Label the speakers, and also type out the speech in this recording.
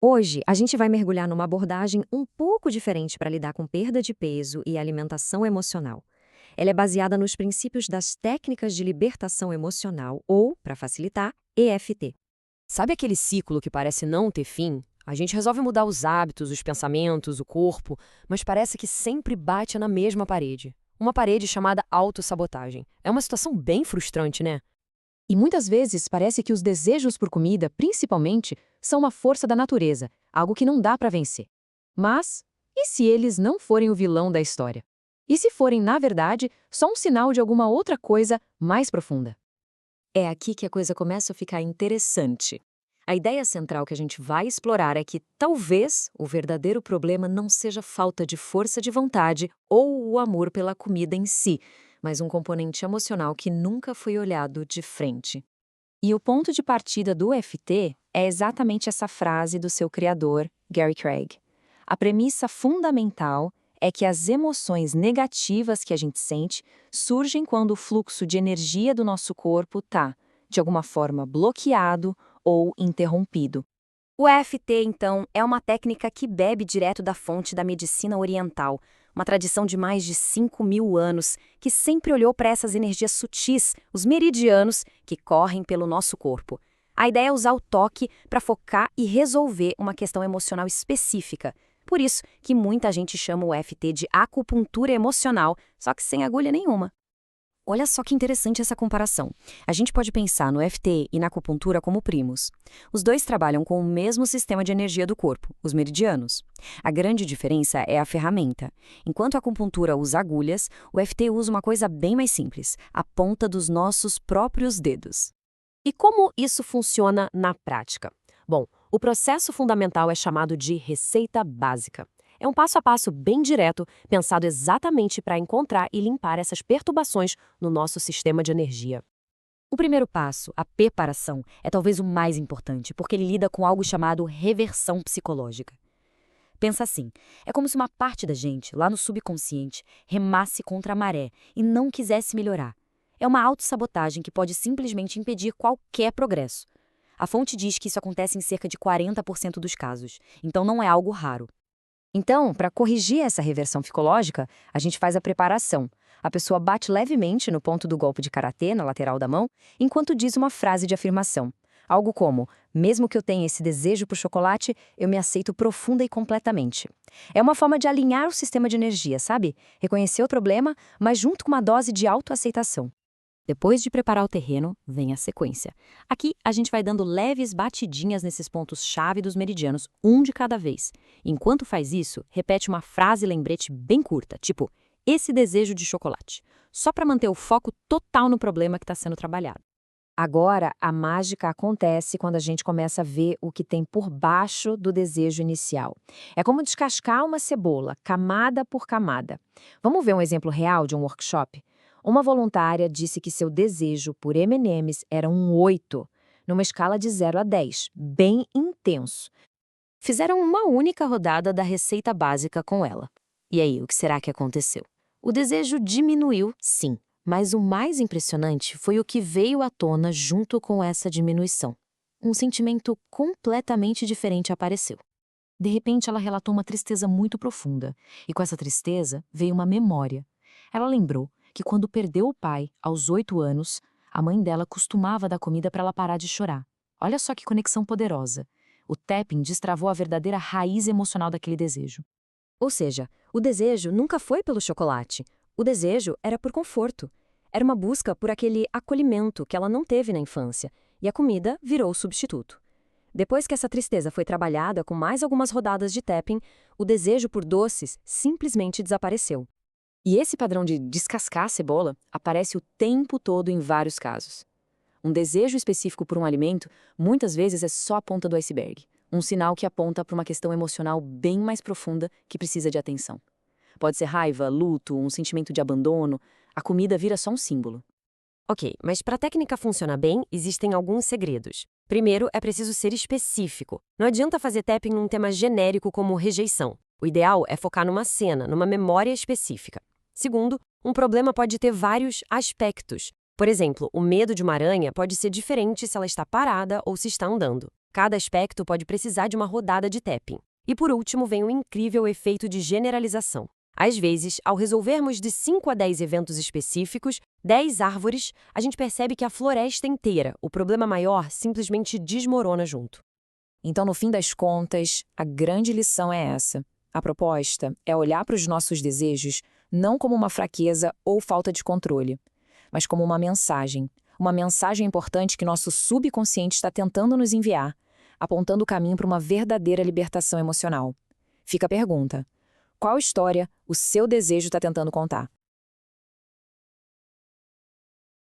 Speaker 1: Hoje, a gente vai mergulhar numa abordagem um pouco diferente para lidar com perda de peso e alimentação emocional. Ela é baseada nos princípios das técnicas de libertação emocional, ou, para facilitar, EFT.
Speaker 2: Sabe aquele ciclo que parece não ter fim? A gente resolve mudar os hábitos, os pensamentos, o corpo, mas parece que sempre bate na mesma parede. Uma parede chamada autossabotagem. É uma situação bem frustrante, né?
Speaker 3: E muitas vezes parece que os desejos por comida, principalmente, são uma força da natureza, algo que não dá para vencer. Mas, e se eles não forem o vilão da história? E se forem, na verdade, só um sinal de alguma outra coisa mais profunda?
Speaker 1: É aqui que a coisa começa a ficar interessante. A ideia central que a gente vai explorar é que talvez o verdadeiro problema não seja falta de força de vontade ou o amor pela comida em si, mas um componente emocional que nunca foi olhado de frente.
Speaker 3: E o ponto de partida do FT é exatamente essa frase do seu criador, Gary Craig. A premissa fundamental é que as emoções negativas que a gente sente surgem quando o fluxo de energia do nosso corpo está, de alguma forma, bloqueado ou interrompido.
Speaker 2: O EFT, então, é uma técnica que bebe direto da fonte da medicina oriental, uma tradição de mais de 5.000 anos que sempre olhou para essas energias sutis, os meridianos, que correm pelo nosso corpo. A ideia é usar o toque para focar e resolver uma questão emocional específica. Por isso que muita gente chama o EFT de acupuntura emocional, só que sem agulha nenhuma. Olha só que interessante essa comparação. A gente pode pensar no EFT e na acupuntura como primos. Os dois trabalham com o mesmo sistema de energia do corpo, os meridianos. A grande diferença é a ferramenta. Enquanto a acupuntura usa agulhas, o EFT usa uma coisa bem mais simples, a ponta dos nossos próprios dedos. E como isso funciona na prática? Bom, o processo fundamental é chamado de receita básica. É um passo a passo bem direto, pensado exatamente para encontrar e limpar essas perturbações no nosso sistema de energia. O primeiro passo, a preparação, é talvez o mais importante, porque ele lida com algo chamado reversão psicológica. Pensa assim, é como se uma parte da gente, lá no subconsciente, remasse contra a maré e não quisesse melhorar. É uma autossabotagem que pode simplesmente impedir qualquer progresso. A fonte diz que isso acontece em cerca de 40% dos casos, então não é algo raro. Então, para corrigir essa reversão psicológica, a gente faz a preparação. A pessoa bate levemente no ponto do golpe de karatê, na lateral da mão, enquanto diz uma frase de afirmação. Algo como, mesmo que eu tenha esse desejo por chocolate, eu me aceito profunda e completamente. É uma forma de alinhar o sistema de energia, sabe? Reconhecer o problema, mas junto com uma dose de autoaceitação. Depois de preparar o terreno, vem a sequência. Aqui, a gente vai dando leves batidinhas nesses pontos-chave dos meridianos, um de cada vez. Enquanto faz isso, repete uma frase-lembrete bem curta, tipo, esse desejo de chocolate, só para manter o foco total no problema que está sendo trabalhado.
Speaker 3: Agora, a mágica acontece quando a gente começa a ver o que tem por baixo do desejo inicial. É como descascar uma cebola, camada por camada. Vamos ver um exemplo real de um workshop? Uma voluntária disse que seu desejo por M&M's era um 8, numa escala de 0 a 10, bem intenso.
Speaker 2: Fizeram uma única rodada da receita básica com ela. E aí, o que será que aconteceu? O desejo diminuiu, sim, mas o mais impressionante foi o que veio à tona junto com essa diminuição. Um sentimento completamente diferente apareceu. De repente, ela relatou uma tristeza muito profunda, e com essa tristeza veio uma memória. Ela lembrou que quando perdeu o pai, aos 8 anos, a mãe dela costumava dar comida para ela parar de chorar. Olha só que conexão poderosa. O tapping destravou a verdadeira raiz emocional daquele desejo.
Speaker 1: Ou seja, o desejo nunca foi pelo chocolate. O desejo era por conforto. Era uma busca por aquele acolhimento que ela não teve na infância, e a comida virou o substituto. Depois que essa tristeza foi trabalhada com mais algumas rodadas de tapping, o desejo por doces simplesmente desapareceu. E esse padrão de descascar a cebola aparece o tempo todo em vários casos. Um desejo específico por um alimento, muitas vezes, é só a ponta do iceberg. Um sinal que aponta para uma questão emocional bem mais profunda que precisa de atenção. Pode ser raiva, luto, um sentimento de abandono. A comida vira só um símbolo. Ok, mas para a técnica funcionar bem, existem alguns segredos. Primeiro, é preciso ser específico. Não adianta fazer tapping num tema genérico como rejeição. O ideal é focar numa cena, numa memória específica. Segundo, um problema pode ter vários aspectos. Por exemplo, o medo de uma aranha pode ser diferente se ela está parada ou se está andando. Cada aspecto pode precisar de uma rodada de tapping. E por último vem o incrível efeito de generalização. Às vezes, ao resolvermos de 5 a 10 eventos específicos, 10 árvores, a gente percebe que a floresta inteira, o problema maior, simplesmente desmorona junto.
Speaker 3: Então, no fim das contas, a grande lição é essa. A proposta é olhar para os nossos desejos não como uma fraqueza ou falta de controle, mas como uma mensagem importante que nosso subconsciente está tentando nos enviar, apontando o caminho para uma verdadeira libertação emocional. Fica a pergunta: qual história o seu desejo está tentando contar?